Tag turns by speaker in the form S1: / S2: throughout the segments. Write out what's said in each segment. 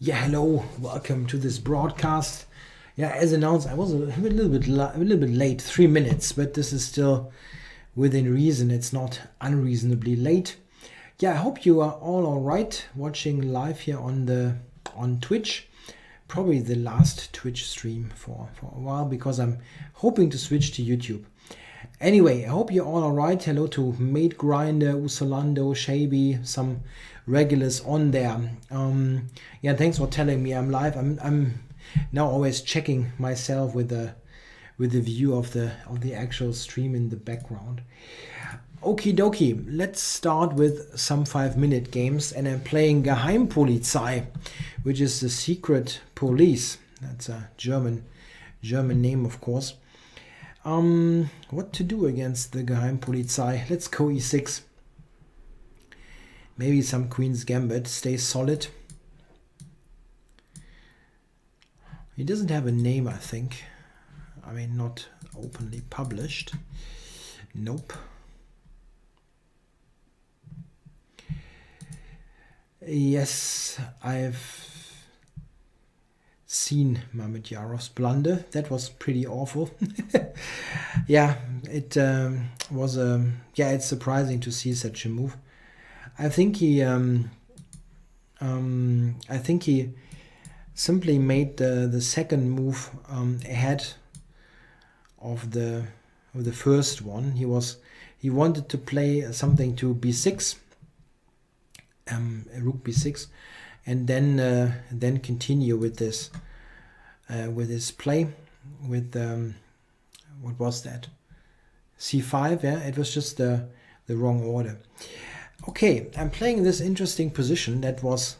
S1: Yeah, hello, welcome to this broadcast. Yeah, as announced, I was a little bit late, 3 minutes, but this is still within reason. It's not unreasonably late. Yeah, I hope you are all right watching live here on Twitch. Probably the last Twitch stream for a while, because I'm hoping to switch to YouTube. Anyway, I hope you're all alright. Hello to Mate Grinder, Usolando, Shaby, some regulars on there. Yeah, thanks for telling me I'm live. I'm now always checking myself with the view of the actual stream in the background. Okie dokie, let's start with some 5-minute games, and I'm playing Geheimpolizei, which is the secret police. That's a German name, of course. What to do against the Geheimpolizei? Let's go e6. Maybe some Queen's Gambit. Stay solid. He doesn't have a name, I think. I mean, not openly published. Nope. Yes, I've seen Mehmet Yarov's blunder. That was pretty awful. Yeah, it was it's surprising to see such a move. I think he simply made the second move ahead of the first one. He wanted to play something to b6, rook b6, and then continue with this play with what was that, c5. Yeah, it was just the wrong order. Okay, I'm playing this interesting position that was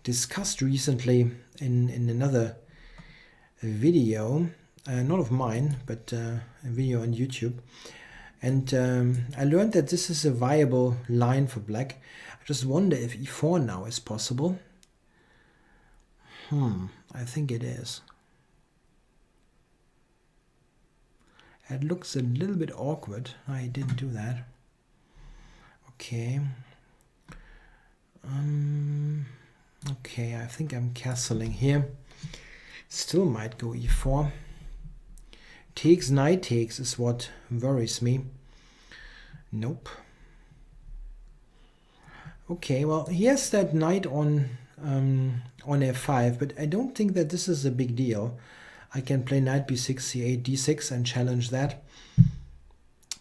S1: discussed recently in another video, not of mine, but a video on YouTube. And I learned that this is a viable line for black. I just wonder if e4 now is possible. I think it is. It looks a little bit awkward. I didn't do that. Okay. Okay, I think I'm castling here. Still might go e4. Takes, knight takes is what worries me. Nope. Okay, well, he has that knight on f5, but I don't think that this is a big deal. I can play knight b6, c8, d6 and challenge that.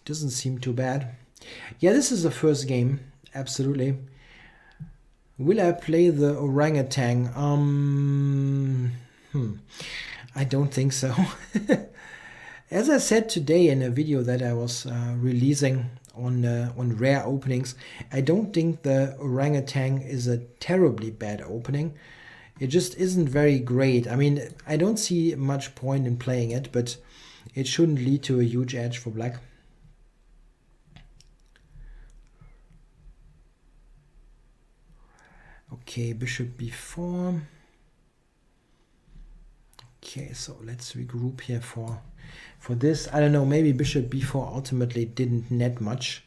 S1: Doesn't seem too bad. Yeah, this is the first game, absolutely. Will I play the orangutan? I don't think so. As I said today in a video that I was releasing on rare openings, I don't think the orangutan is a terribly bad opening. It just isn't very great. I mean, I don't see much point in playing it, but it shouldn't lead to a huge edge for black. Okay, bishop b4. Okay, so let's regroup here for this. I don't know, maybe bishop b4 ultimately didn't net much.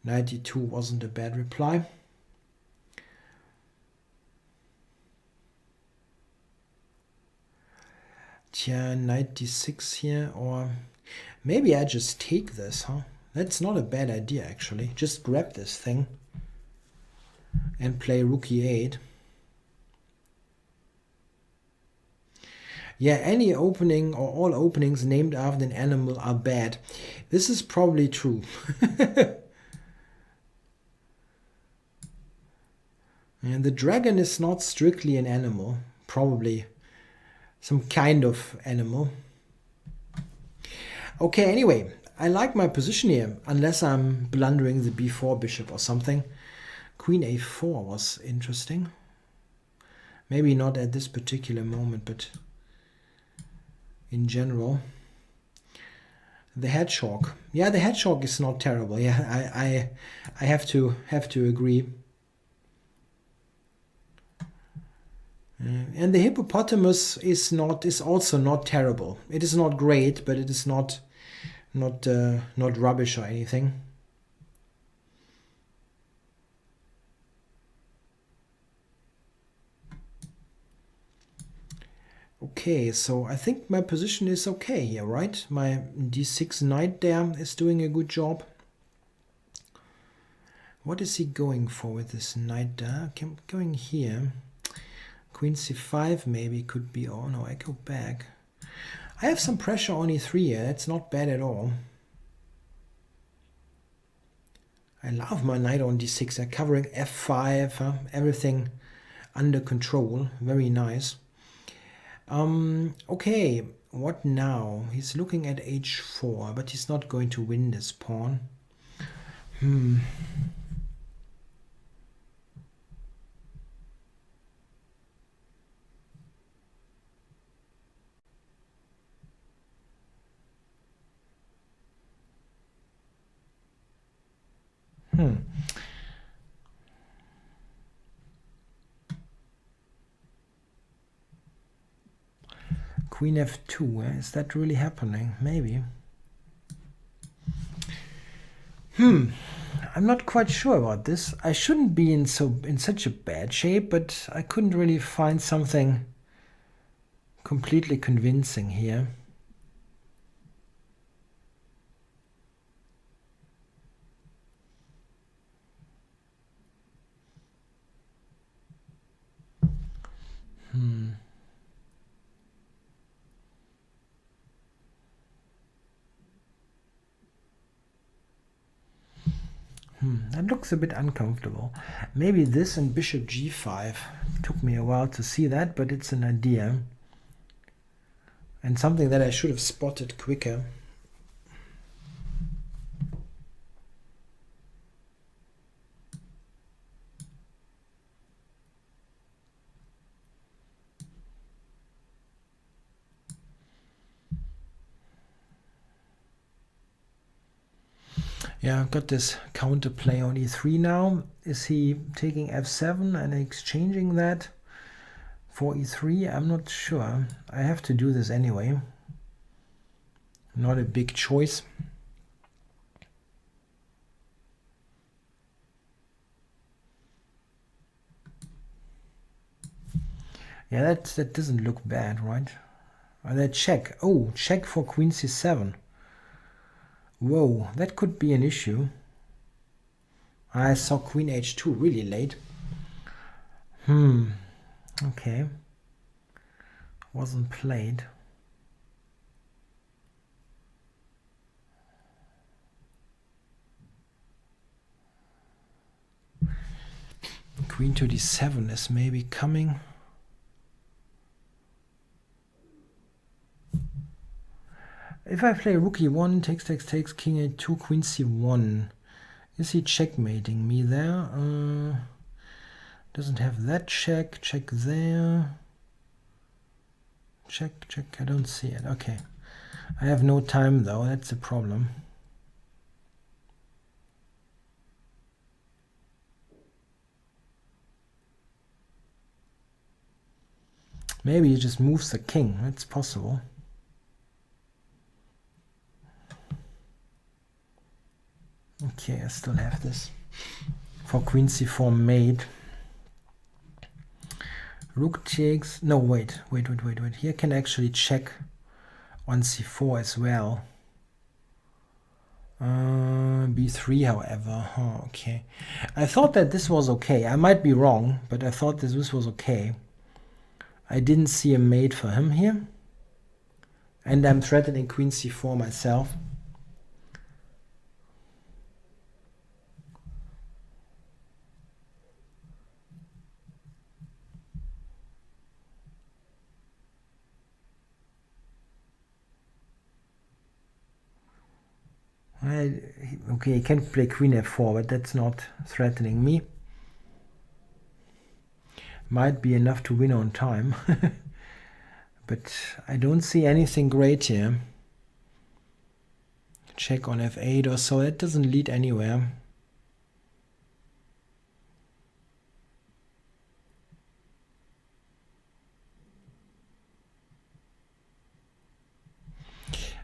S1: Knight d2 wasn't a bad reply. Tja, knight d6 here, or maybe I just take this, huh? That's not a bad idea, actually. Just grab this thing and play rook e8. Yeah, any opening or all openings named after an animal are bad. This is probably true. And the dragon is not strictly an animal, probably some kind of animal. Okay, anyway, I like my position here, unless I'm blundering the b4 bishop or something. Queen a4 was interesting. Maybe not at this particular moment, but in general. The hedgehog. Yeah, the hedgehog is not terrible. Yeah, I have to agree. And the hippopotamus is also not terrible. It is not great, but it is not rubbish or anything. Okay, so I think my position is okay here, right? My d6 knight there is doing a good job. What is he going for with this knight there? Okay, I'm going here. Queen c5 maybe could be. Oh no, I go back. I have some pressure on e3 here. That's not bad at all. I love my knight on d6. They're covering f5. Everything under control. Very nice. Okay, what now? He's looking at h4, but he's not going to win this pawn. Queen f2, is that really happening? Maybe. I'm not quite sure about this. I shouldn't be in such a bad shape, but I couldn't really find something completely convincing here. That looks a bit uncomfortable. Maybe this and bishop g5. Took me a while to see that, but it's an idea. And something that I should have spotted quicker. Yeah, I've got this counterplay on e3 now. Is he taking f7 and exchanging that for e3? I'm not sure. I have to do this anyway. Not a big choice. Yeah, that doesn't look bad, right? That check. Oh, check for queen c7. Whoa, that could be an issue. I saw queen h2 really late. Okay. Wasn't played. Queen to d7 is maybe coming. If I play rook e1, takes, king a2, queen c1, is he checkmating me there? Doesn't have that check. Check there. Check. I don't see it. Okay. I have no time though. That's the problem. Maybe he just moves the king. That's possible. Okay, I still have this for queen c4 mate. Rook takes. No, wait. Here can actually check on c4 as well. b3, however. Oh, okay. I thought that this was okay. I might be wrong, but I thought this was okay. I didn't see a mate for him here. And I'm threatening queen c4 myself. Okay, he can play queen f4, but that's not threatening me. Might be enough to win on time. But I don't see anything great here. Check on f8 or so. That doesn't lead anywhere.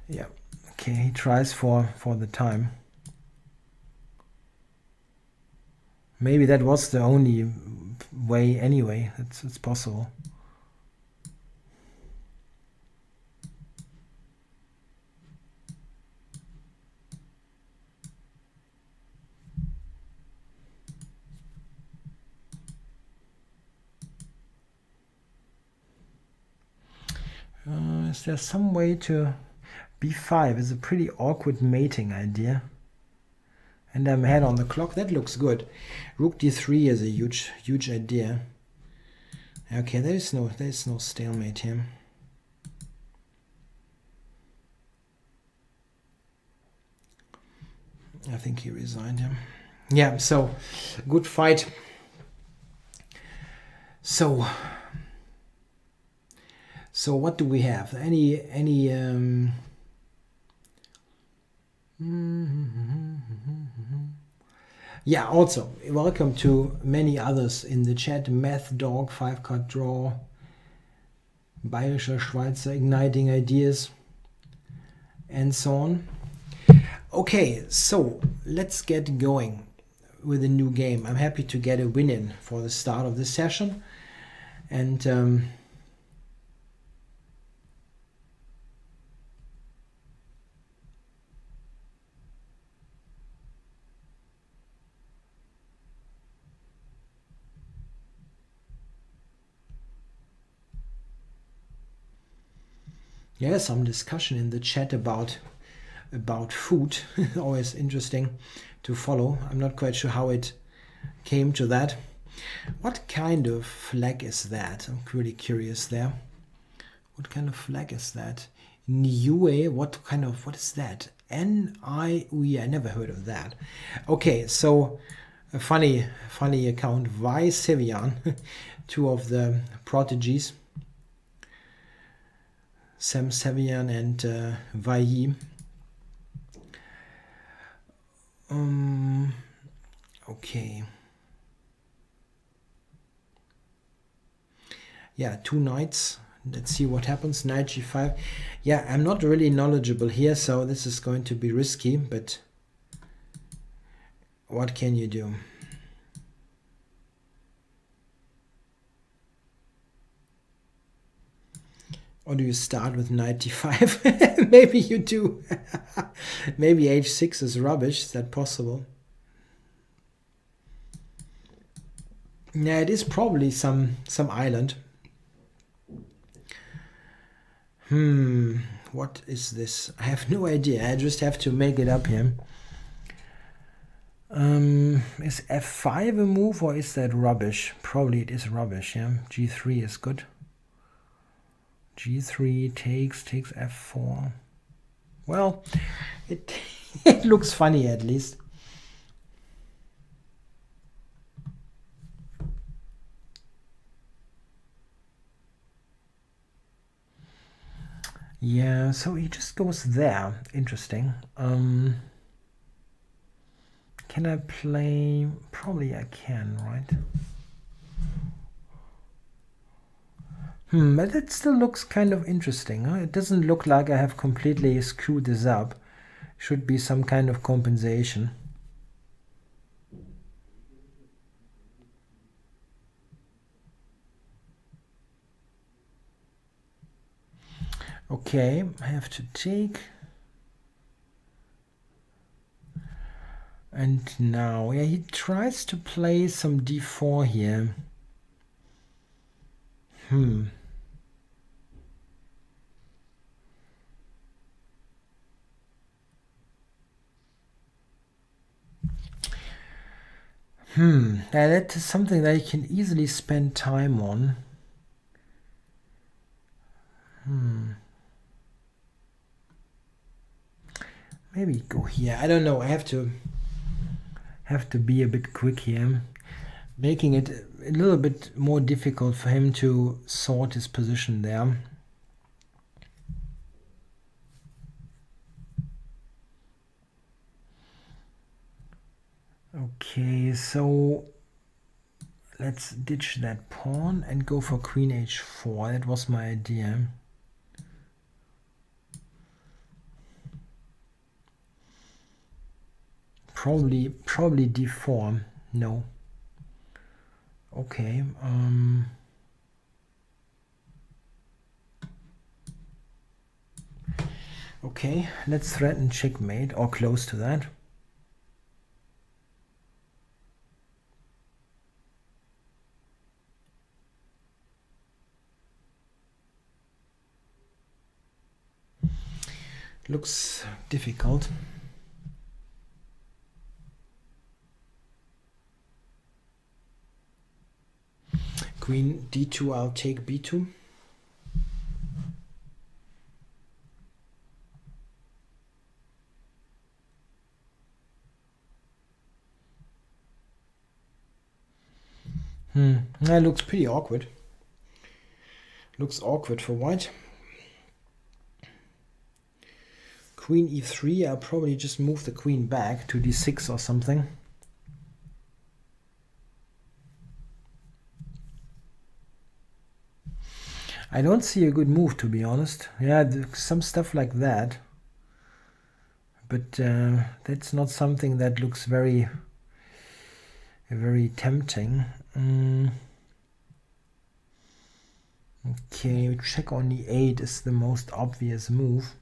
S1: Yeah. Okay, he tries for the time. Maybe that was the only way anyway. It's possible. Is there some way to... b5 is a pretty awkward mating idea. And I'm ahead on the clock. That looks good. Rook d3 is a huge idea. Okay, there's no stalemate here. I think he resigned him. Yeah, so good fight. So what do we have? Any yeah, also welcome to many others in the chat. Math Dog, 5-card draw, Bayerischer Schweizer, igniting ideas, and so on. Okay, so let's get going with a new game. I'm happy to get a win in for the start of the session. And yeah, some discussion in the chat about food. Always interesting to follow. I'm not quite sure how it came to that. What kind of flag is that? I'm really curious there. What kind of flag is that? Niue, what is that? N-I-U-E, I never heard of that. Okay, so a funny account, Vi Sevian, two of the prodigies, Sam Sevian and Vai. Okay. Yeah, 2 knights. Let's see what happens. Knight g5. Yeah, I'm not really knowledgeable here, so this is going to be risky, but what can you do? Or do you start with knight d5? Maybe you do. Maybe h6 is rubbish. Is that possible? Yeah, it is probably some island. What is this? I have no idea. I just have to make it up here. Is f5 a move or is that rubbish? Probably it is rubbish, yeah. g3 is good. g3 takes f4. Well, it looks funny at least. Yeah, so he just goes there. Interesting. Can I play? Probably I can, right? But it still looks kind of interesting. Huh? It doesn't look like I have completely screwed this up. Should be some kind of compensation. Okay, I have to take. And now, yeah, he tries to play some d4 here. Yeah, that is something that you can easily spend time on. Maybe go here. I don't know. I have to be a bit quick here, making it a little bit more difficult for him to sort his position there. Okay, so let's ditch that pawn and go for queen h4. That was my idea. Probably d4. No. Okay. Okay, let's threaten checkmate or close to that. Looks difficult. Queen d2, I'll take b2. That looks pretty awkward. Looks awkward for white. Queen e3, I'll probably just move the queen back to d6 or something. I don't see a good move, to be honest. Yeah, some stuff like that. But that's not something that looks very tempting. Okay, check on e8 is the most obvious move.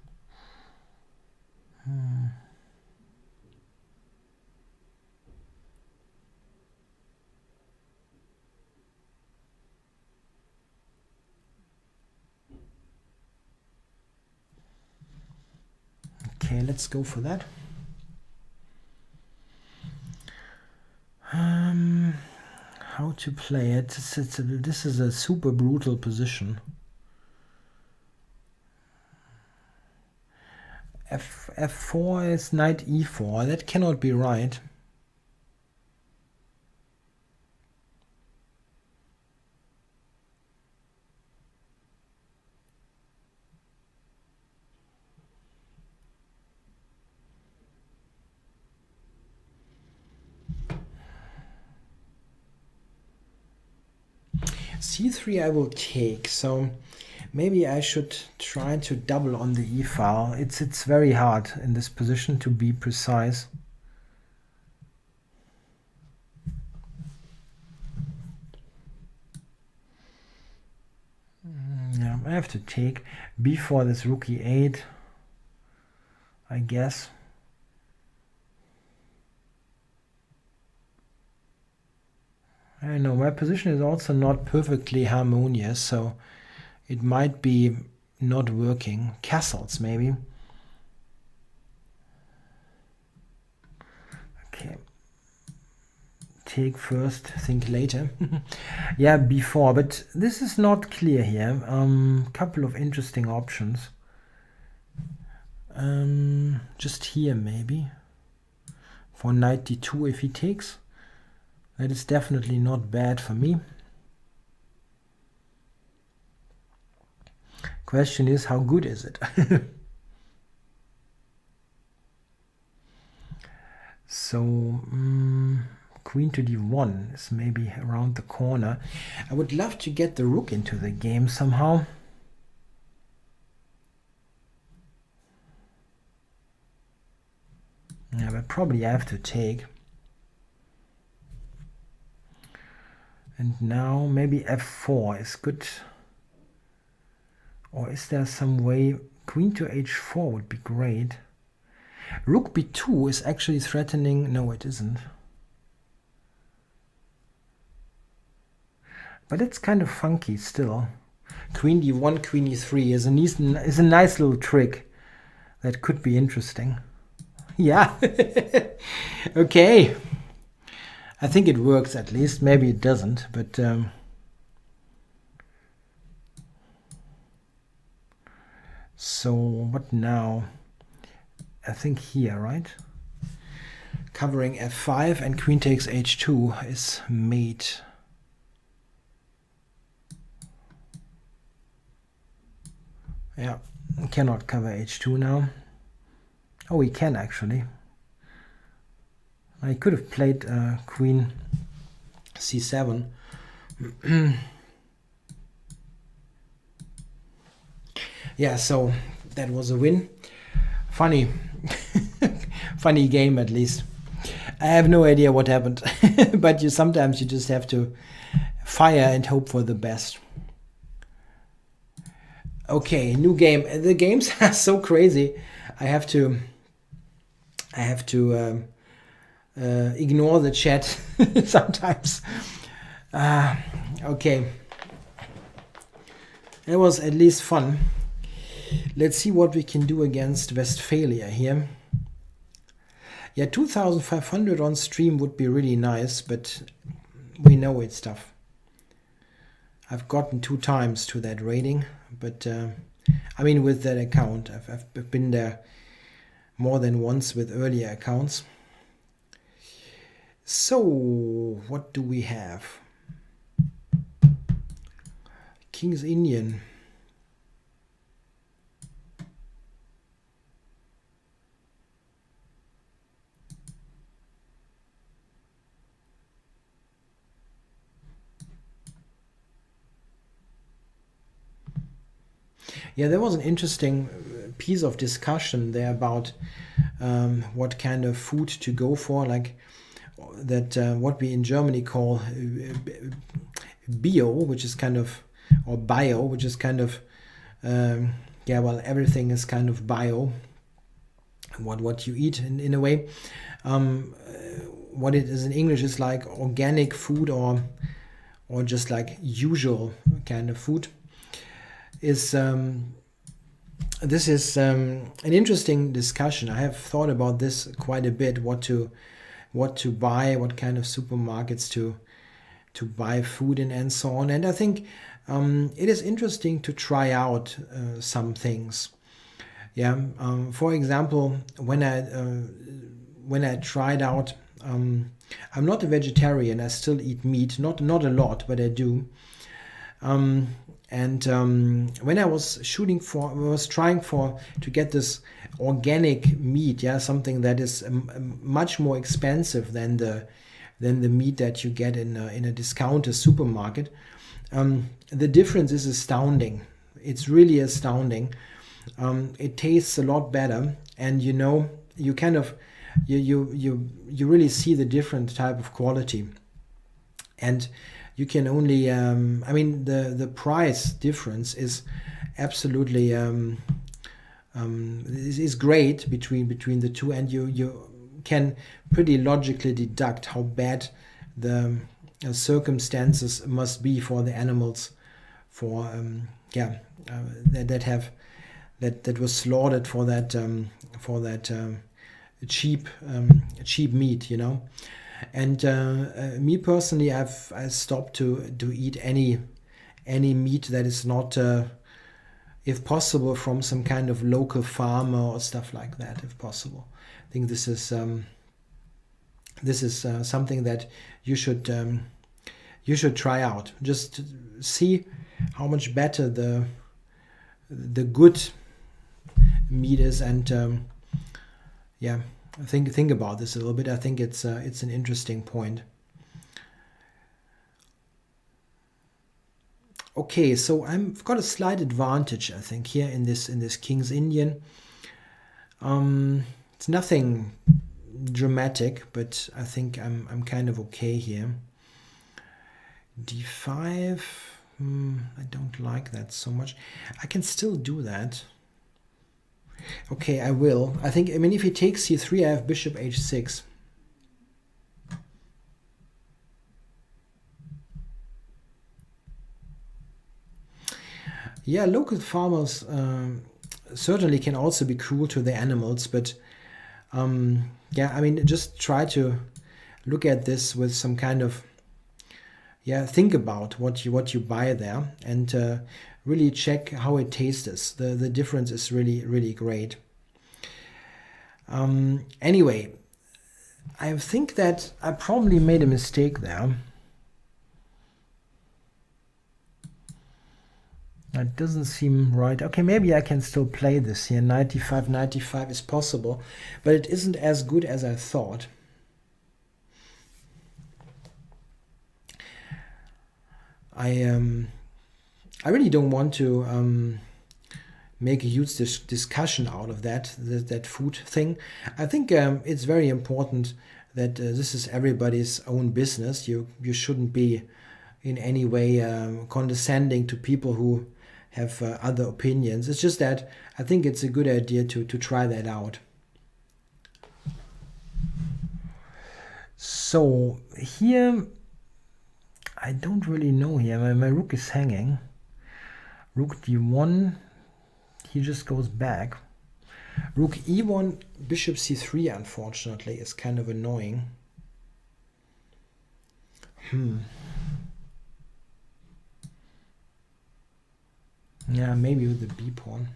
S1: Okay, let's go for that. How to play it? This is a super brutal position. F4 is knight e4. That cannot be right. c3 I will take, so maybe I should try to double on the e-file. It's very hard in this position to be precise. Yeah, I have to take before this rook e8, I guess. I don't know, my position is also not perfectly harmonious, so it might be not working. Castles, maybe. Okay. Take first, think later. Yeah, before, but this is not clear here. Couple of interesting options. Just here, maybe. For knight d2 if he takes. That is definitely not bad for me. Question is, how good is it? So, queen to d1 is maybe around the corner. I would love to get the rook into the game somehow. Yeah, but probably I have to take. And now maybe f4 is good. Or is there some way queen to h4 would be great. Rook b2 is actually threatening. No, it isn't. But it's kind of funky still. Queen d1, queen e3 is a nice little trick that could be interesting. Yeah. Okay. I think it works at least. Maybe it doesn't, but so what now? I think here, right? Covering f5 and queen takes h2 is mate. Yeah, cannot cover h2 now. Oh, he can actually. I could have played queen c7. Yeah, so that was a win. Funny. Funny game, at least. I have no idea what happened. But sometimes you just have to fire and hope for the best. Okay, new game. The games are so crazy. I have to ignore the chat sometimes. Okay. It was at least fun. Let's see what we can do against Westphalia here. Yeah, 2,500 on stream would be really nice, but we know it's tough. I've gotten 2 times to that rating, but I mean with that account. I've been there more than once with earlier accounts. So, what do we have? King's Indian. Yeah, there was an interesting piece of discussion there about what kind of food to go for, like that what we in Germany call bio, which is kind of, or bio, which is kind of, yeah, well, everything is kind of bio, what you eat in a way. What it is in English is like organic food or just like usual kind of food. This is an interesting discussion. I have thought about this quite a bit, what to buy, what kind of supermarkets to buy food in, and so on. And I think it is interesting to try out some things. Yeah, for example, when I tried out, I'm not a vegetarian. I still eat meat, not a lot, but I do. And when I was trying to get this organic meat, yeah, something that is much more expensive than the meat that you get in a discounter supermarket. The difference is astounding. It's really astounding. It tastes a lot better, and you kind of you really see the different type of quality, and you can only I mean the price difference is absolutely is great between the two, and you can pretty logically deduct how bad the circumstances must be for the animals for that was slaughtered for that cheap meat, And me personally, I stopped to eat any meat that is not, if possible, from some kind of local farmer or stuff like that, if possible. I think this is something that you should try out. Just see how much better the good meat is, and yeah. Think about this a little bit. I think it's an interesting point. Okay, so I've got a slight advantage, I think, here in this King's Indian. It's nothing dramatic, but I think I'm kind of okay here. D5. I don't like that so much. I can still do that. Okay, I will. I mean, if he takes c3, I have bishop h6. Yeah, local farmers certainly can also be cruel to the animals, but yeah, I mean, just try to look at this with some kind of, think about what you buy there, and really check how it tastes. The difference is really, really great. Anyway, I think that I probably made a mistake there. That doesn't seem right. Okay, maybe I can still play this here. 95 is possible, but it isn't as good as I thought. I really don't want to make a huge discussion out of that food thing. I think it's very important that this is everybody's own business. You shouldn't be in any way condescending to people who have other opinions. It's just that I think it's a good idea to try that out. So here, I don't really know here. My rook is hanging. Rook d1. he just goes back. Rook e1, bishop c3, unfortunately, is kind of annoying. Yeah, maybe with the b pawn.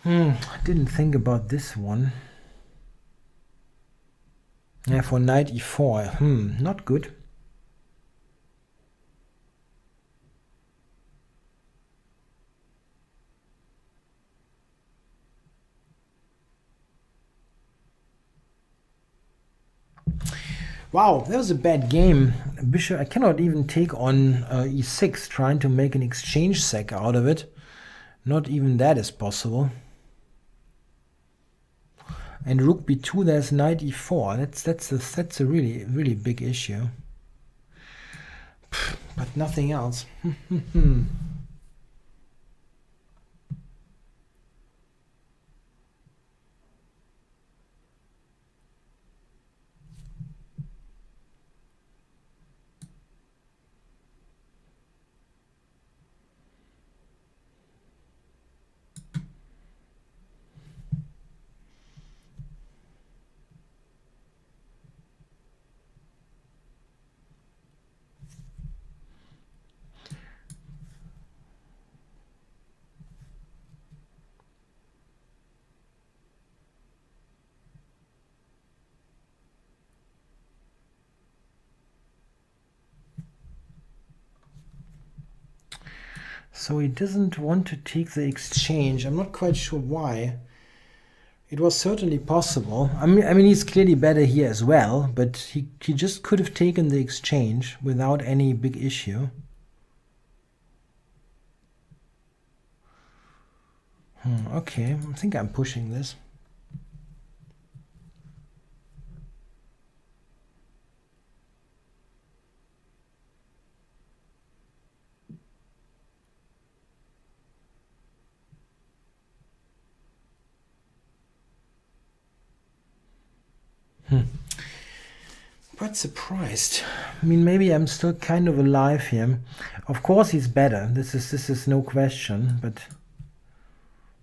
S1: I didn't think about this one. Yeah, for knight e4. Not good. Wow, that was a bad game. Bishop, I cannot even take on e6, trying to make an exchange sack out of it. Not even that is possible. And rook b2, there's knight e4. That's a really big issue. But nothing else. So he doesn't want to take the exchange. I'm not quite sure why. It was certainly possible. I mean, he's clearly better here as well, but he just could have taken the exchange without any big issue. Okay, I think I'm pushing this. Quite surprised. I mean, maybe I'm still kind of alive here. Of course he's better. This is no question, but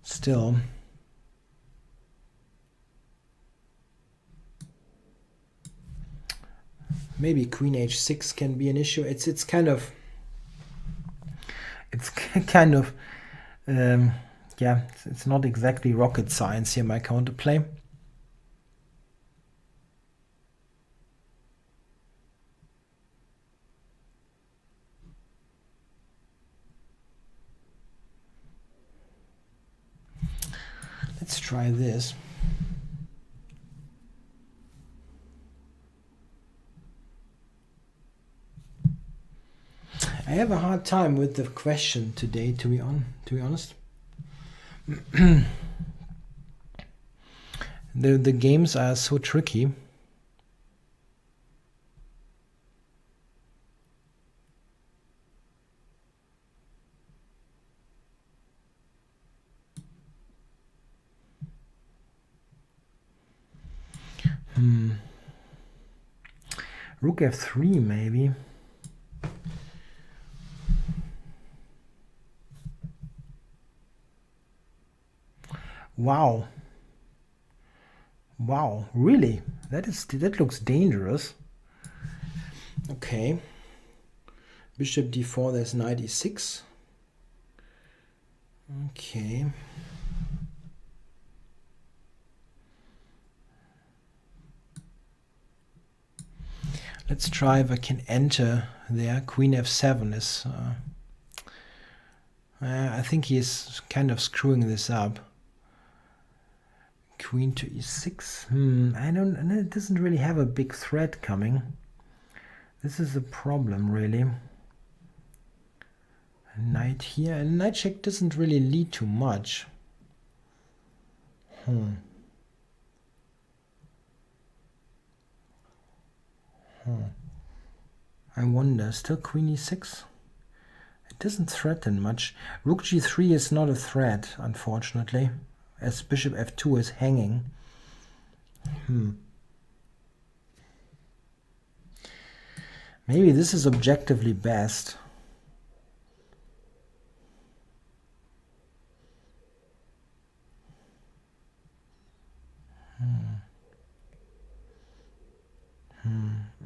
S1: still. Maybe queen h6 can be an issue. It's kind of yeah, it's not exactly rocket science here, my counterplay. Let's try this. I have a hard time with the question today, to be honest. The games are so tricky. Rook f3 maybe. Wow. Wow, really? That looks dangerous. Okay. Bishop d4, there's knight e6. Okay. Let's try if I can enter there. Queen f7 is... I think he is kind of screwing this up. Queen to e6. I don't... And it doesn't really have a big threat coming. This is a problem, really. Knight here. And knight check doesn't really lead to much. I wonder, still queen e6? It doesn't threaten much. Rook g3 is not a threat, unfortunately, as bishop f2 is hanging. Maybe this is objectively best.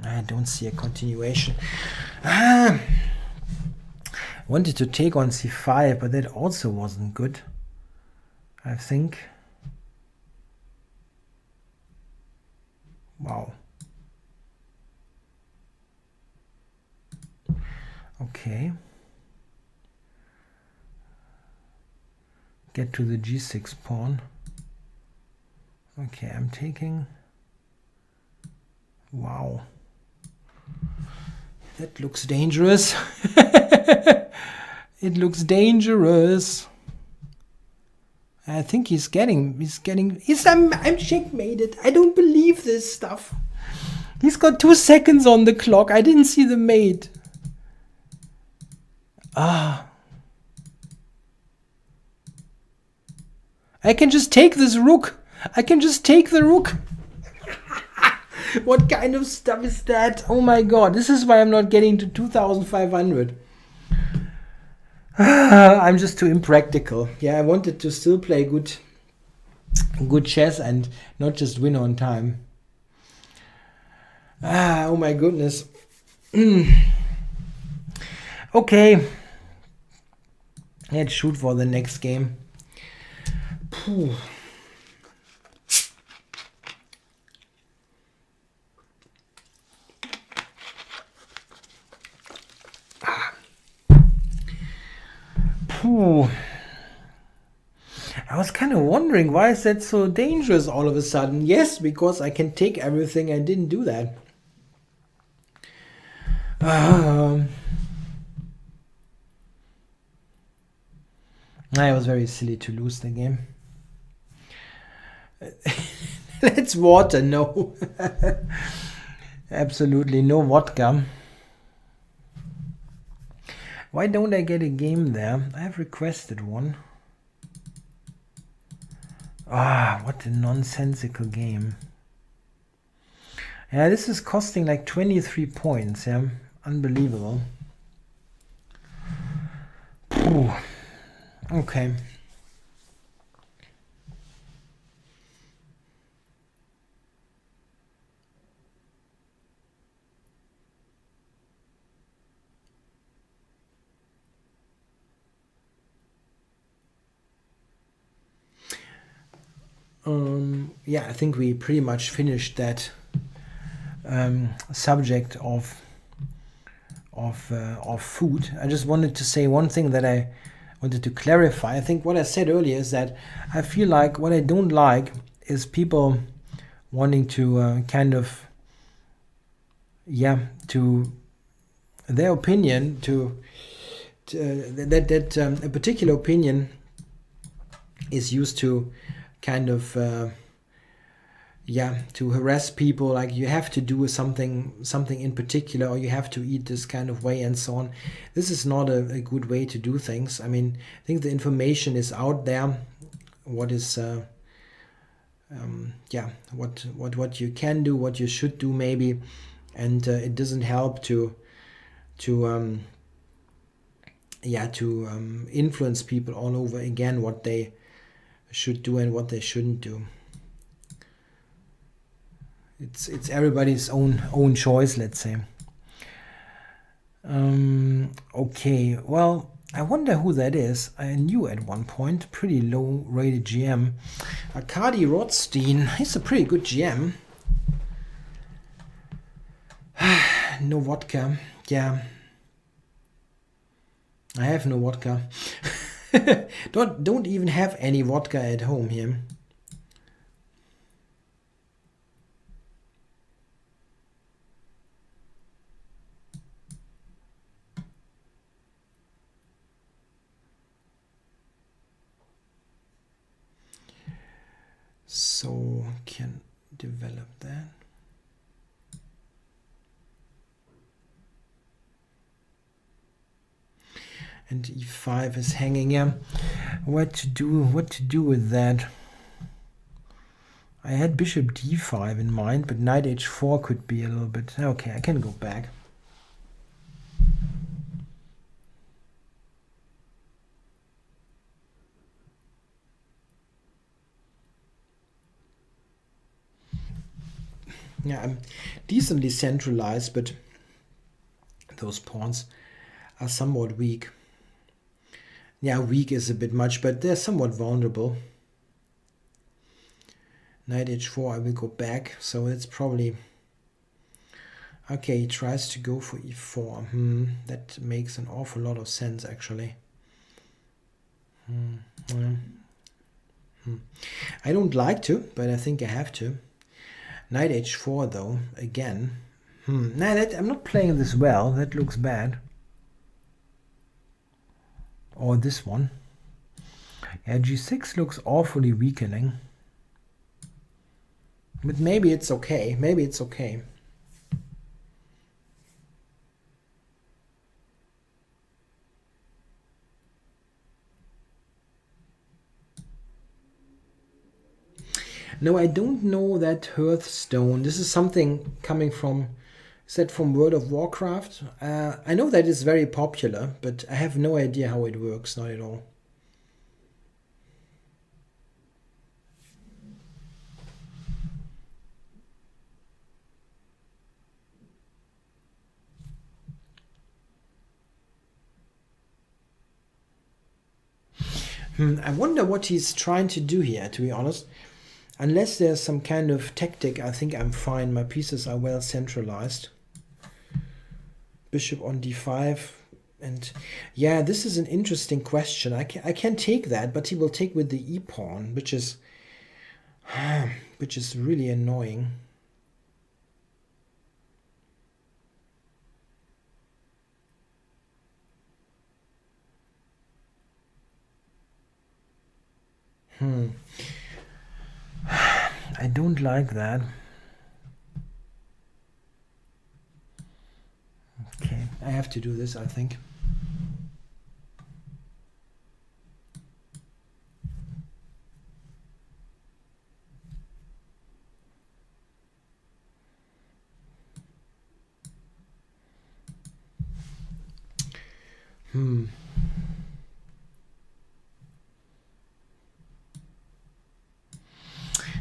S1: I don't see a continuation. Wanted to take on c5, but that also wasn't good, I think. Wow. Okay. Get to the g6 pawn. Okay, I'm taking. Wow. That looks dangerous. It looks dangerous. I think I'm checkmated. I don't believe this stuff. He's got 2 seconds on the clock. I didn't see the mate. I can just take this rook. I can just take the rook. What kind of stuff is that? Oh my god. This is why I'm not getting to 2,500. I'm just too impractical. Yeah, I wanted to still play good chess and not just win on time. Oh my goodness. Okay. Let's shoot for the next game. Puh. I was kind of wondering, why is that so dangerous all of a sudden? Yes, because I can take everything. I didn't do that. It was very silly to lose the game. Let's water. No. Absolutely no vodka. Why don't I get a game there? I have requested one. What a nonsensical game. Yeah, this is costing like 23 points. Yeah, unbelievable. Okay. Yeah, I think we pretty much finished that subject of food. I just wanted to say one thing that I wanted to clarify. I think what I said earlier is that I feel like what I don't like is people wanting to to their opinion, that a particular opinion is used to to harass people, like you have to do something in particular, or you have to eat this kind of way and so on. This is not a good way to do things. I mean, I think the information is out there, what is what you can do, what you should do maybe, and it doesn't help to influence people all over again what they should do and what they shouldn't do. It's everybody's own choice, let's say. Okay, well, I wonder who that is. I knew at one point, pretty low rated GM, Arkady Rothstein. He's a pretty good GM. No vodka. Yeah, I have no vodka. Don't even have any vodka at home here. So can develop that. And e5 is hanging here. What to do with that? I had bishop d5 in mind, but knight h4 could be a little bit... Okay, I can go back. Yeah, I'm decently centralized, but those pawns are somewhat weak. Yeah, weak is a bit much, but they're somewhat vulnerable. Knight h4, I will go back, so it's probably... Okay, he tries to go for e4. That makes an awful lot of sense, actually. I don't like to, but I think I have to. Knight h4, though, again. Nah, I'm not playing this well. That looks bad. Or this one. Yeah, g6 looks awfully weakening. But maybe it's okay. Maybe it's okay. No, I don't know that Hearthstone. This is something coming from... Is that from World of Warcraft? I know that it's very popular, but I have no idea how it works. Not at all. I wonder what he's trying to do here, to be honest. Unless there's some kind of tactic, I think I'm fine. My pieces are well centralized. Bishop on d5. And yeah, this is an interesting question. I can take that, but he will take with the e-pawn, which is really annoying. I don't like that. Okay, I have to do this, I think.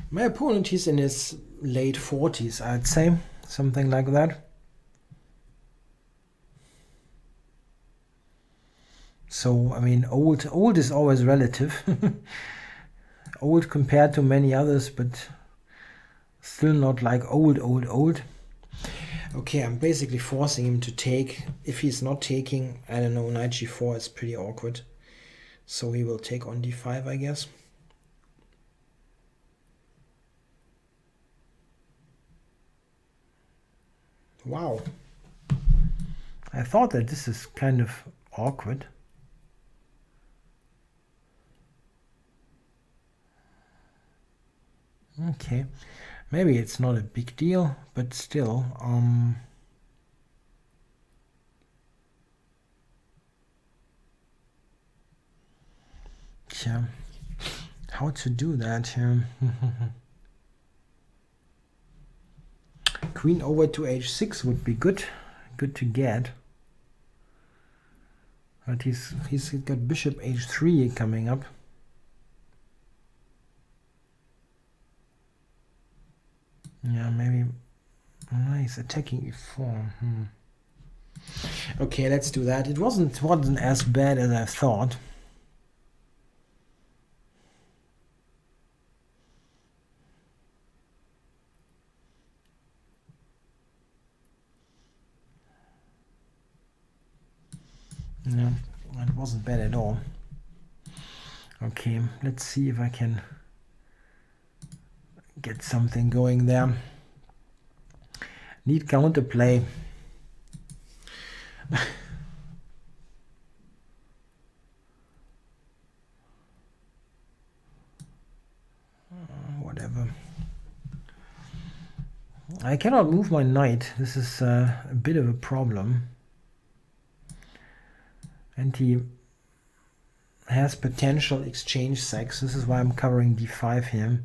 S1: My opponent is in his late 40s, I'd say. Something like that. So, I mean, old is always relative. Old compared to many others, but still not like old. Okay, I'm basically forcing him to take. If he's not taking, I don't know, knight g4 is pretty awkward. So he will take on d5, I guess. Wow. I thought that this is kind of awkward. Okay, maybe it's not a big deal, but still, yeah, how to do that here? Queen over to h6 would be good to get. But he's got bishop h3 coming up. Yeah, maybe he's attacking e4. Okay, let's do that. It wasn't as bad as I thought. Yeah, it wasn't bad at all. Okay, let's see if I can get something going there. Need counterplay. Whatever. I cannot move my knight. This is a bit of a problem. And he has potential exchange sacks. This is why I'm covering d5 here.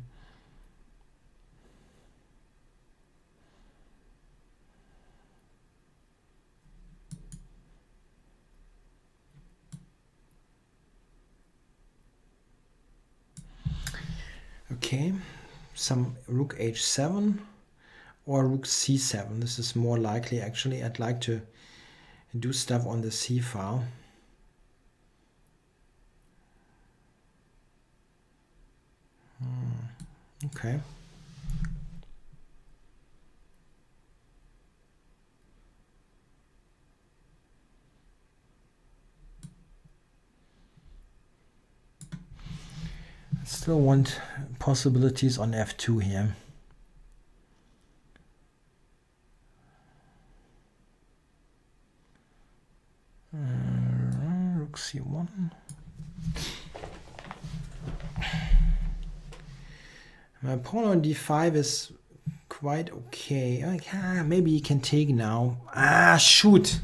S1: Okay, some rook h7 or rook c7. This is more likely, actually. I'd like to do stuff on the c file. Okay. I still want possibilities on f2 here. Rook c1. My pawn on d5 is quite okay. Maybe he can take now. Shoot.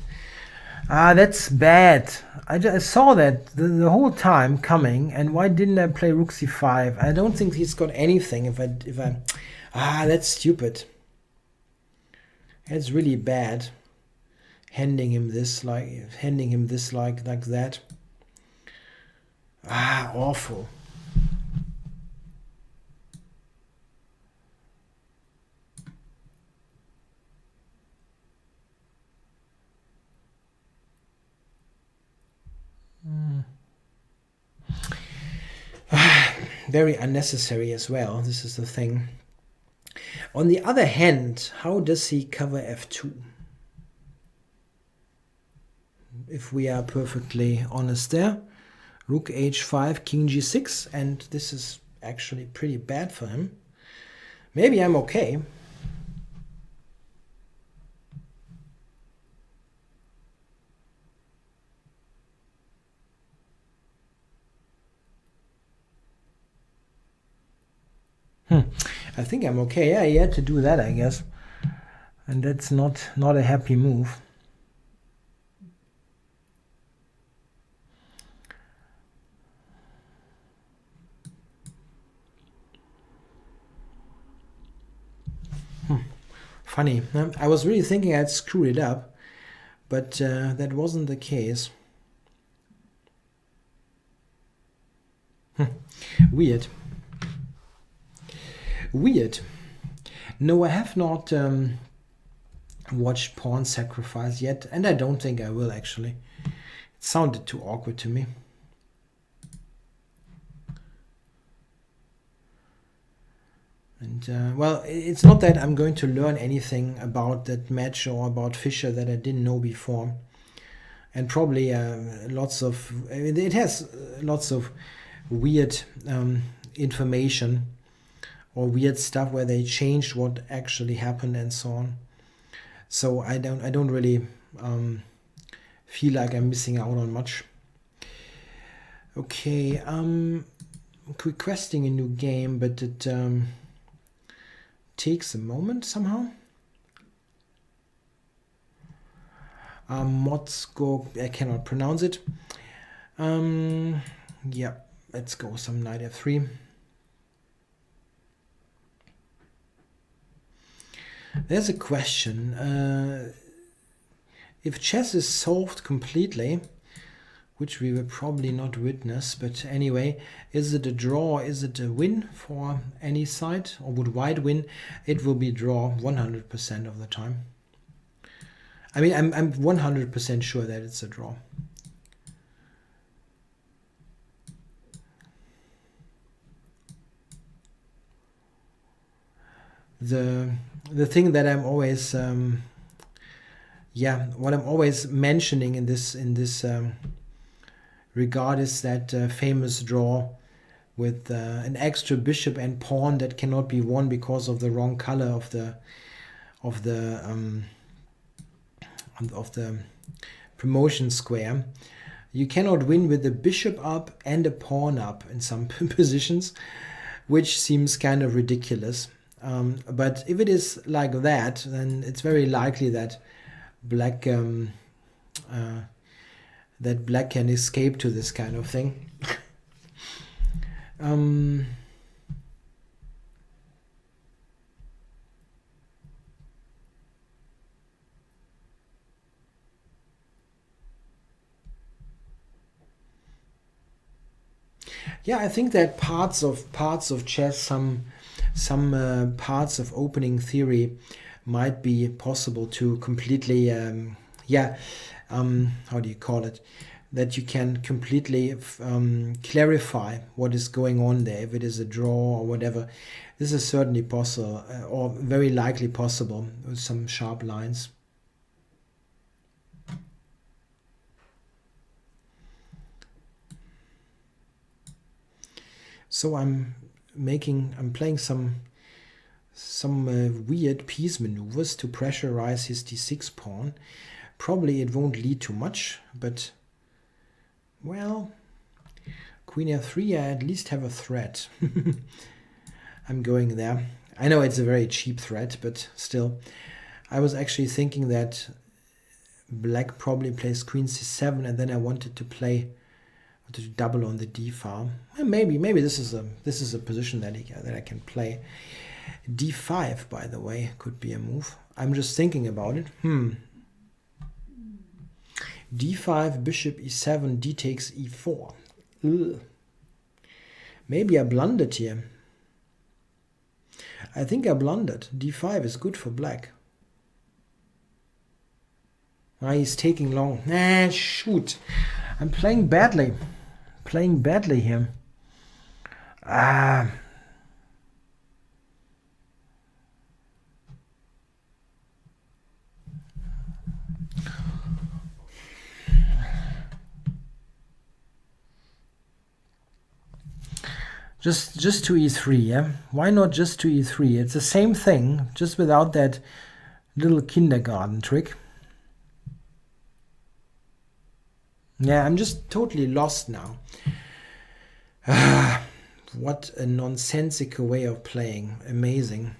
S1: That's bad. I saw that the whole time coming, and why didn't I play rook c5? I don't think he's got anything if I that's stupid. It's really bad. Handing him this like that. Awful. Very unnecessary as well. This is the thing. On the other hand, how does he cover f2? If we are perfectly honest there. Rook h5, king g6, and this is actually pretty bad for him. Maybe I'm okay. I think I'm okay. Yeah, he had to do that, I guess. And that's not a happy move. Funny. I was really thinking I'd screw it up, but that wasn't the case. Weird. Weird. No, I have not watched Pawn Sacrifice yet, and I don't think I will, actually. It sounded too awkward to me. And well, it's not that I'm going to learn anything about that match or about Fischer that I didn't know before. And probably it has lots of weird information or weird stuff where they changed what actually happened and so on. So I don't really feel like I'm missing out on much. Okay, I'm requesting a new game, but it takes a moment somehow. Motsko, I cannot pronounce it. Yeah, let's go some knight f3. There's a question. If chess is solved completely, which we will probably not witness, but anyway, is it a draw? Is it a win for any side? Or would white win? It will be draw 100% of the time. I mean, I'm 100% sure that it's a draw. The thing that I'm always what I'm always mentioning in this regard is that famous draw with an extra bishop and pawn that cannot be won because of the wrong color of the promotion square. You cannot win with the bishop up and a pawn up in some positions, which seems kind of ridiculous. But if it is like that, then it's very likely that black can escape to this kind of thing. Yeah, I think that parts of chess, some parts of opening theory might be possible to completely, how do you call it? That you can completely clarify what is going on there, if it is a draw or whatever. This is certainly possible, or very likely possible, with some sharp lines. So I'm playing some weird piece maneuvers to pressurize his d6 pawn. Probably it won't lead to much, but well, queen f3, I at least have a threat. I'm going there. I know it's a very cheap threat, but still. I was actually thinking that black probably plays queen c7, and then I wanted to double on the d file. Maybe this is a position that I can play. d5, by the way, could be a move. I'm just thinking about it. d5, bishop e7, d takes e4. Ugh. Maybe I blundered here. I think I blundered. d5 is good for black. He's taking long. Shoot. I'm playing badly. Here. Just to e3, yeah? Why not just to e3? It's the same thing, just without that little kindergarten trick. Yeah, I'm just totally lost now. What a nonsensical way of playing. Amazing.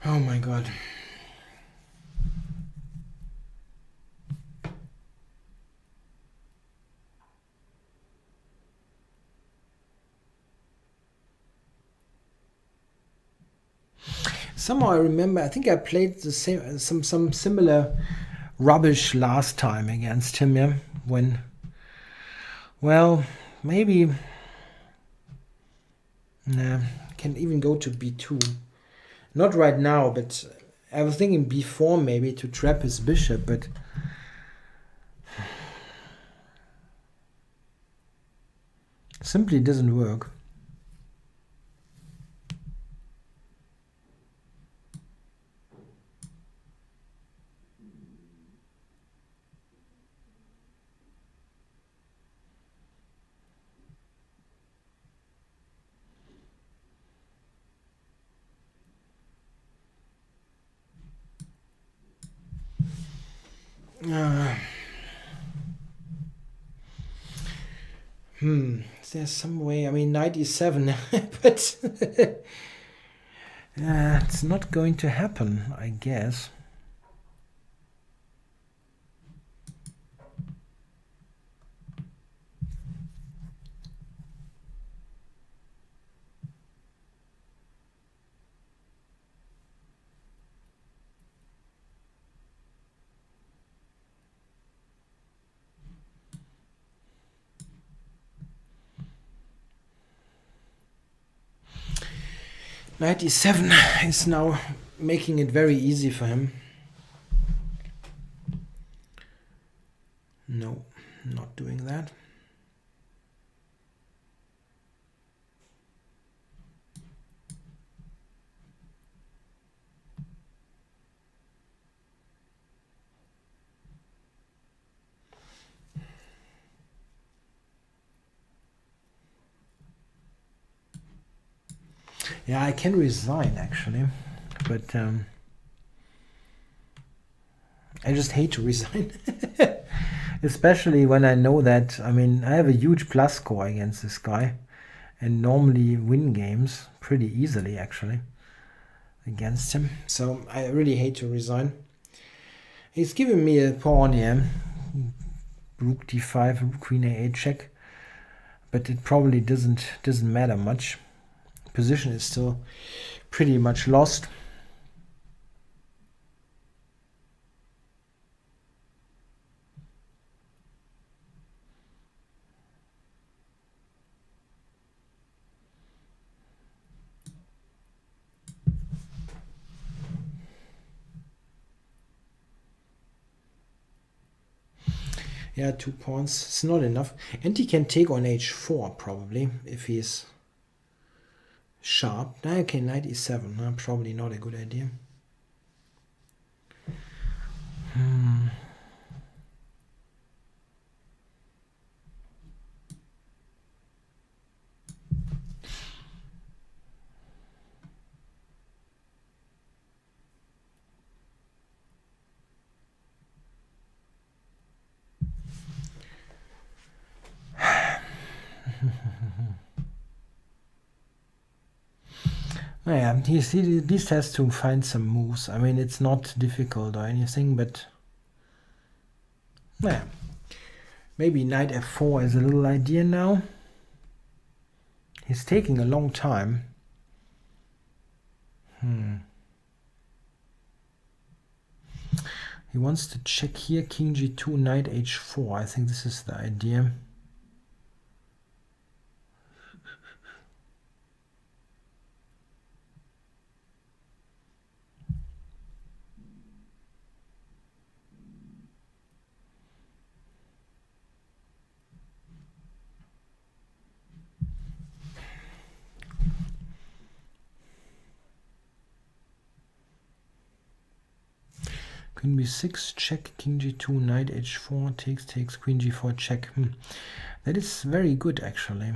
S1: Oh my God. Somehow I remember, I think I played the same, some similar rubbish last time against him, yeah? When, well, maybe, nah, can even go to b2. Not right now, but I was thinking b4 maybe to trap his bishop, but simply doesn't work. Is there some way? I mean, knight e7, but it's not going to happen, I guess. Knight e7 is now making it very easy for him. No, not doing that. Yeah, I can resign actually, but I just hate to resign. Especially when I know that, I mean, I have a huge plus score against this guy and normally win games pretty easily actually against him. So I really hate to resign. He's giving me a pawn here. Rook d5, rook queen a8 check, but it probably doesn't matter much. Position is still pretty much lost. Yeah, 2 pawns. It's not enough. And he can take on h4 probably if he's sharp. Okay, knight e7. Probably not a good idea. Yeah, he at least has to find some moves. I mean, it's not difficult or anything, but yeah, maybe knight f4 is a little idea now. He's taking a long time. He wants to check here, king g2, knight h4. I think this is the idea. Queen b6, check, king g2, knight h4, takes, queen g4, check. That is very good, actually.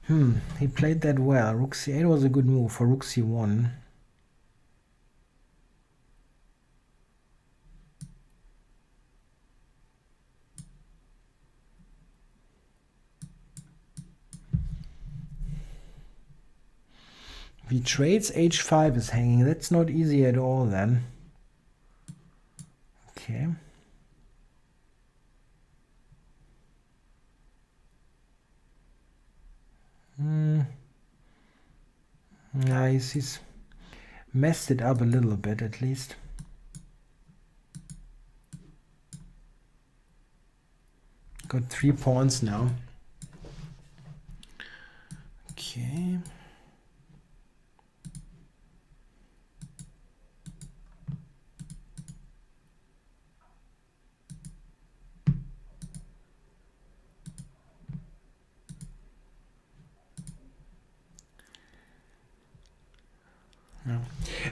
S1: He played that well. Rook c8 was a good move for rook c1. If he trades, h5 is hanging. That's not easy at all then. Okay. Nice. He's messed it up a little bit at least. Got 3 pawns now. Okay.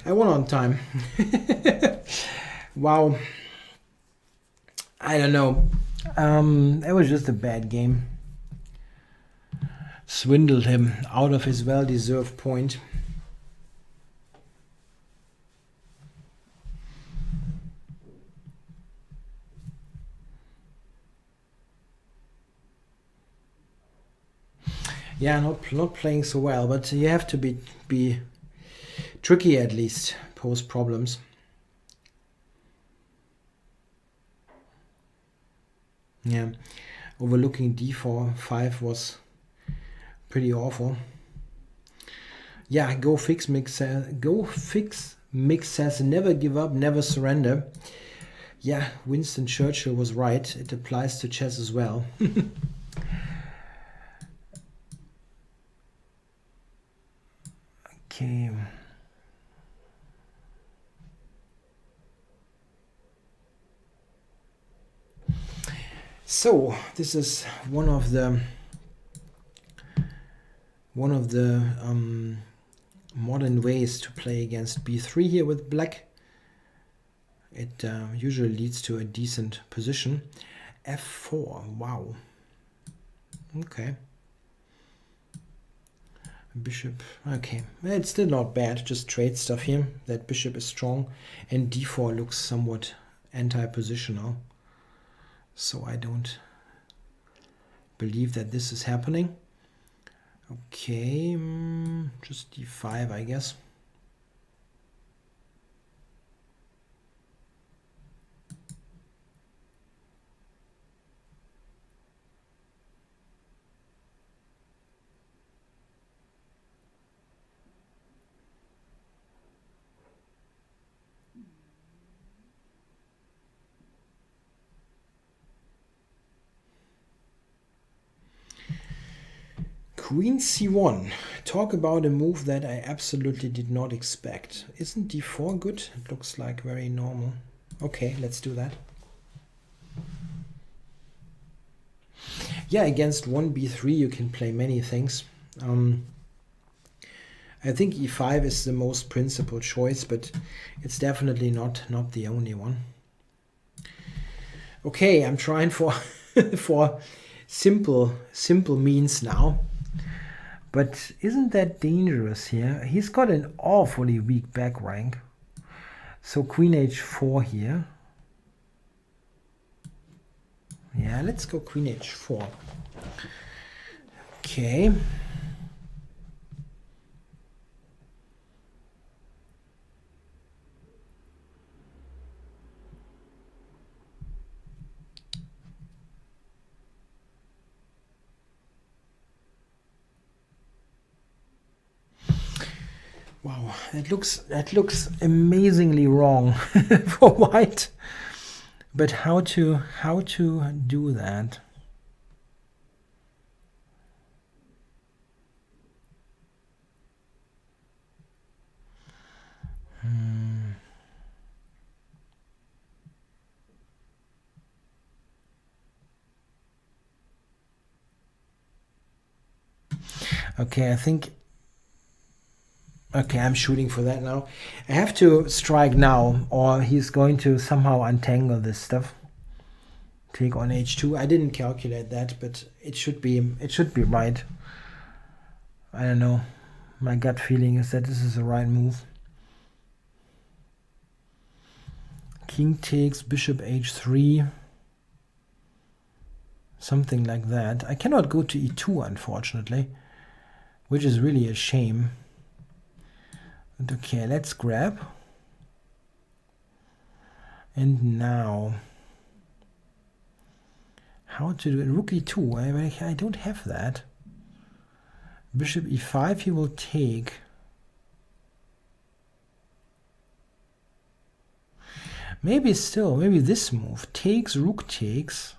S1: I won on time. Wow. I don't know. It was just a bad game. Swindled him out of his well-deserved point. Yeah, not playing so well, but you have to be tricky at least, pose problems. Yeah, overlooking d4-5 was pretty awful. Yeah, go fix mix says never give up, never surrender. Yeah, Winston Churchill was right. It applies to chess as well. Okay. So this is one of the modern ways to play against b3 here with black. It usually leads to a decent position. f4, wow. Okay. Bishop, okay. It's still not bad, just trade stuff here. That bishop is strong. And d4 looks somewhat anti-positional. So I don't believe that this is happening. Okay, just d5, I guess. Queen c1. Talk about a move that I absolutely did not expect. Isn't d4 good? It looks like very normal. Okay, let's do that. Yeah, against 1b3 you can play many things. I think e5 is the most principal choice, but it's definitely not the only one. Okay, I'm trying for for simple means now. But isn't that dangerous here? He's got an awfully weak back rank. So queen h4 here. Yeah, let's go queen h4. Okay. Wow, that looks amazingly wrong for white. But how to do that? Okay, I think. Okay, I'm shooting for that now. I have to strike now, or he's going to somehow untangle this stuff. Take on h2. I didn't calculate that, but it should be right. I don't know. My gut feeling is that this is the right move. King takes, bishop h3. Something like that. I cannot go to e2, unfortunately, which is really a shame. But okay, let's grab. And now, how to do it? Rook e2. I don't have that. Bishop e5, he will take. Maybe this move. Takes, rook takes.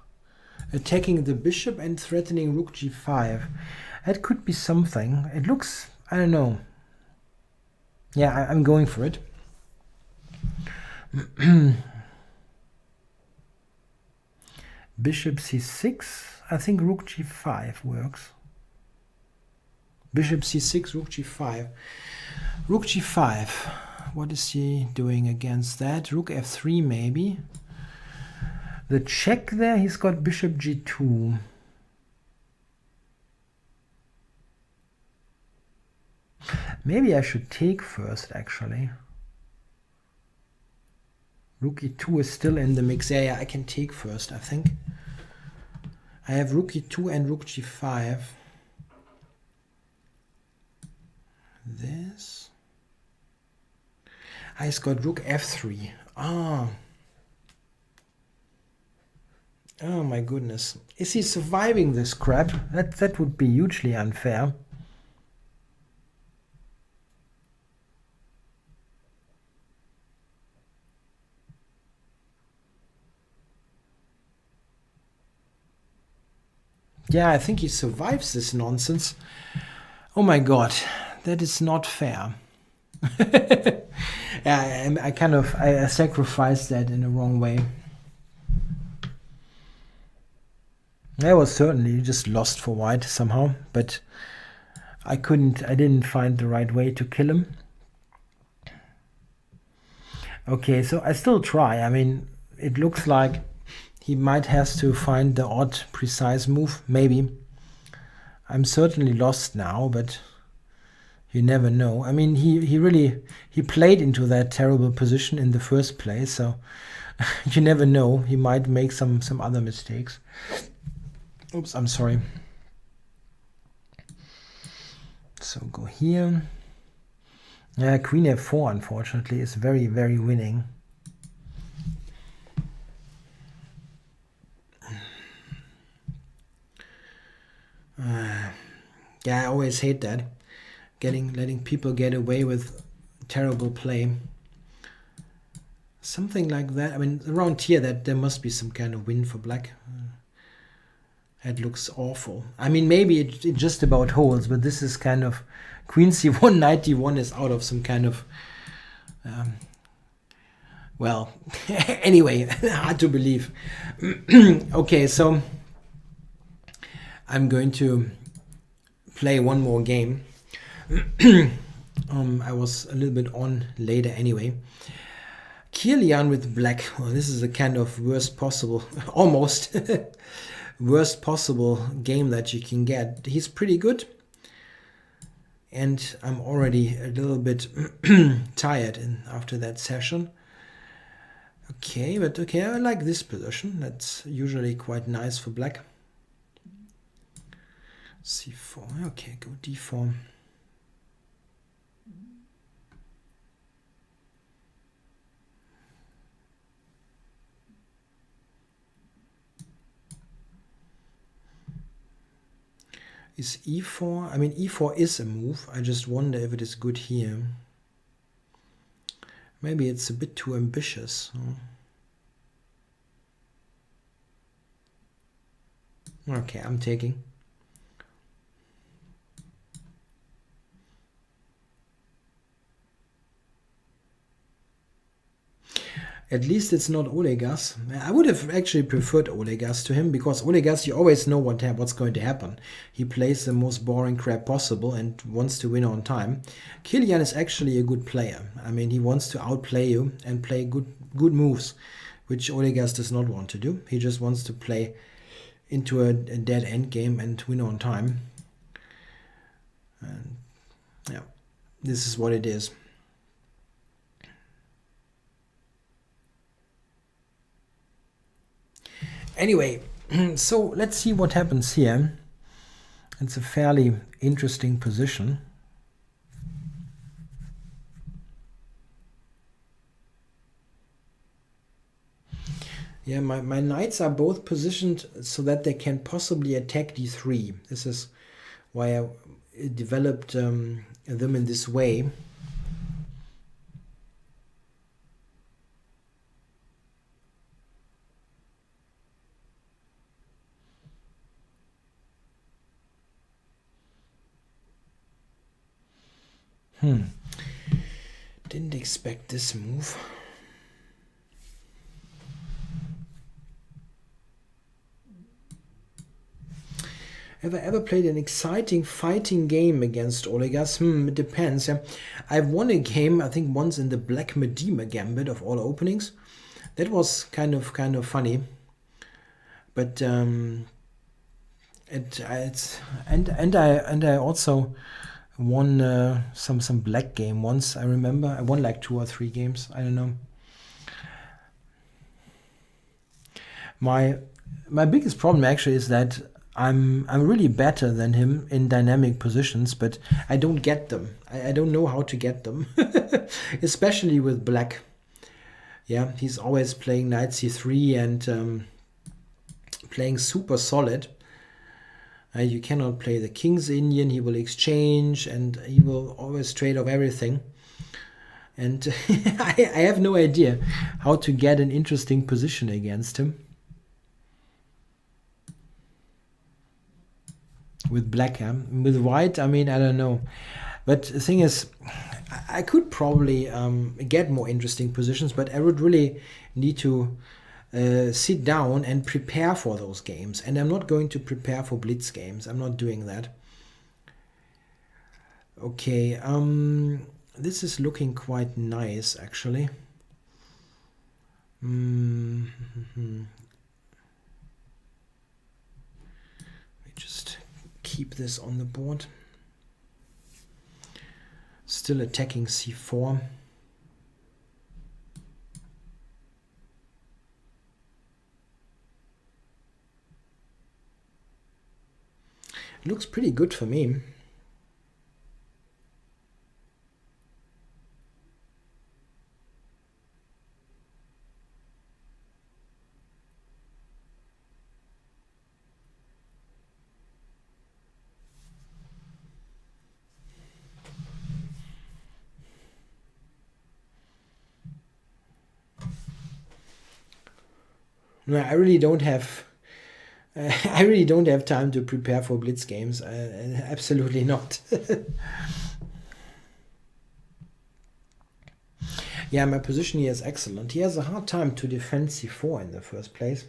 S1: Attacking the bishop and threatening rook g5. That could be something. It looks, I don't know. Yeah, I'm going for it. Bishop c6. I think rook g5 works. Bishop c6, rook g5. Rook g5. What is he doing against that? Rook f3 maybe. The check there, he's got bishop g2. Maybe I should take first, actually. Rook e2 is still in the mix. Yeah, I can take first, I think. I have rook e2 and rook g5. This. He's got rook f3. Ah. Oh my goodness. Is he surviving this crap? That would be hugely unfair. Yeah, I think he survives this nonsense. Oh my god, that is not fair. Yeah, I sacrificed that in the wrong way. I was certainly just lost for white somehow, but I didn't find the right way to kill him. Okay, so I still try. I mean, it looks like he might have to find the odd precise move, maybe. I'm certainly lost now, but you never know. I mean, he played into that terrible position in the first place, so you never know. He might make some other mistakes. Oops, I'm sorry. So go here. Yeah, queen f4, unfortunately, is very, very winning. Yeah, I always hate that. Letting people get away with terrible play. Something like that. I mean, around here, that there must be some kind of win for black. It looks awful. I mean, maybe it just about holds, but this is kind of Queen C1, Knight D1 is out of some kind of well, anyway, hard to believe. Okay, so I'm going to play one more game. I was a little bit on later anyway. Jan with black. Well, this is a kind of worst possible, almost worst possible game that you can get. He's pretty good. And I'm already a little bit tired after that session. Okay, but okay, I like this position. That's usually quite nice for black. C4, okay, go D4. Is E4, I mean E4 is a move. I just wonder if it is good here. Maybe it's a bit too ambitious. Okay, I'm taking. At least it's not Olegas. I would have actually preferred Olegas to him, because Olegas, you always know what's going to happen. He plays the most boring crap possible and wants to win on time. Jan is actually a good player. I mean, he wants to outplay you and play good moves, which Olegas does not want to do. He just wants to play into a dead end game and win on time. And yeah, this is what it is. Anyway, so let's see what happens here. It's a fairly interesting position. Yeah, my knights are both positioned so that they can possibly attack d3. This is why I developed them in this way. Didn't expect this move. Ever played an exciting fighting game against Olegas? It depends. Yeah. I've won a game, I think once, in the Black Medina Gambit of all openings. That was kind of funny. But I also won some black game once. I remember I won like 2 or 3 games. I don't know. My biggest problem actually is that I'm really better than him in dynamic positions, but I don't get them. I don't know how to get them, especially with black. Yeah, he's always playing knight c3 and playing super solid. You cannot play the king's Indian. He will exchange and he will always trade off everything. And I have no idea how to get an interesting position against him. With black, with white, I mean, I don't know. But the thing is, I could probably get more interesting positions, but I would really need to sit down and prepare for those games. And I'm not going to prepare for blitz games. I'm not doing that. Okay, this is looking quite nice, actually. We just keep this on the board. Still attacking c4. Looks pretty good for me. No, I really don't have I really don't have time to prepare for blitz games. Absolutely not. Yeah, my position here is excellent. He has a hard time to defend c4 in the first place.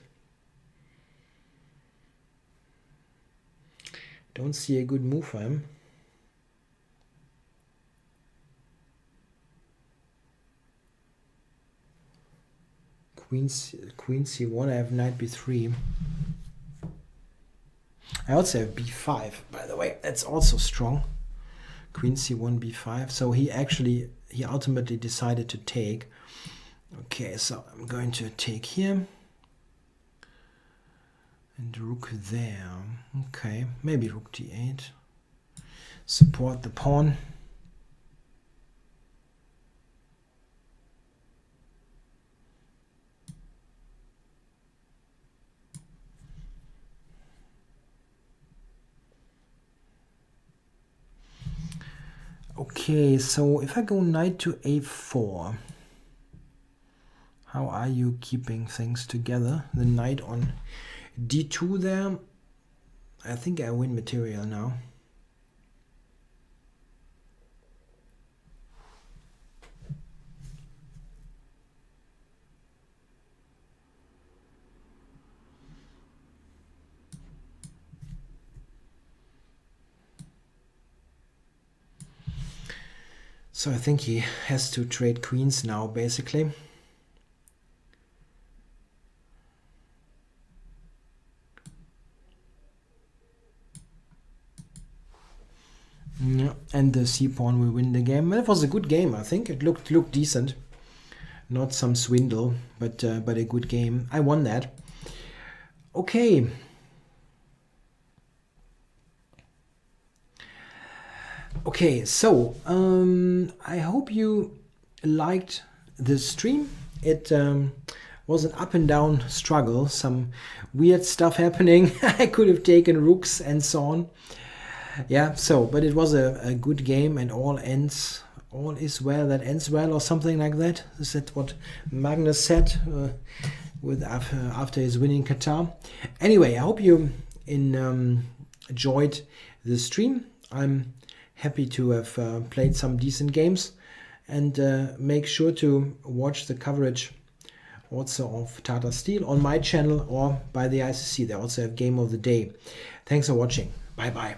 S1: Don't see a good move for him. Queen c1, I have knight b3. I also have b5, by the way. That's also strong. Queen c1, b5. So he ultimately decided to take. Okay, so I'm going to take here. And rook there. Okay, maybe rook d8. Support the pawn. Okay, so if I go knight to a4, how are you keeping things together? The knight on d2 there. I think I win material now. So I think he has to trade queens now, basically. Yeah, and the c-pawn will win the game. It was a good game, I think. It looked decent. Not some swindle, but a good game. I won that. Okay. Okay, so I hope you liked this stream. It was an up and down struggle, some weird stuff happening. I could have taken rooks and so on. Yeah, so, but it was a good game, and all is well that ends well, or something like that. Is that what Magnus said after his win in Qatar? Anyway, I hope you enjoyed the stream. I'm happy to have played some decent games, and make sure to watch the coverage also of Tata Steel on my channel or by the ICC. They also have Game of the Day. Thanks for watching. Bye bye.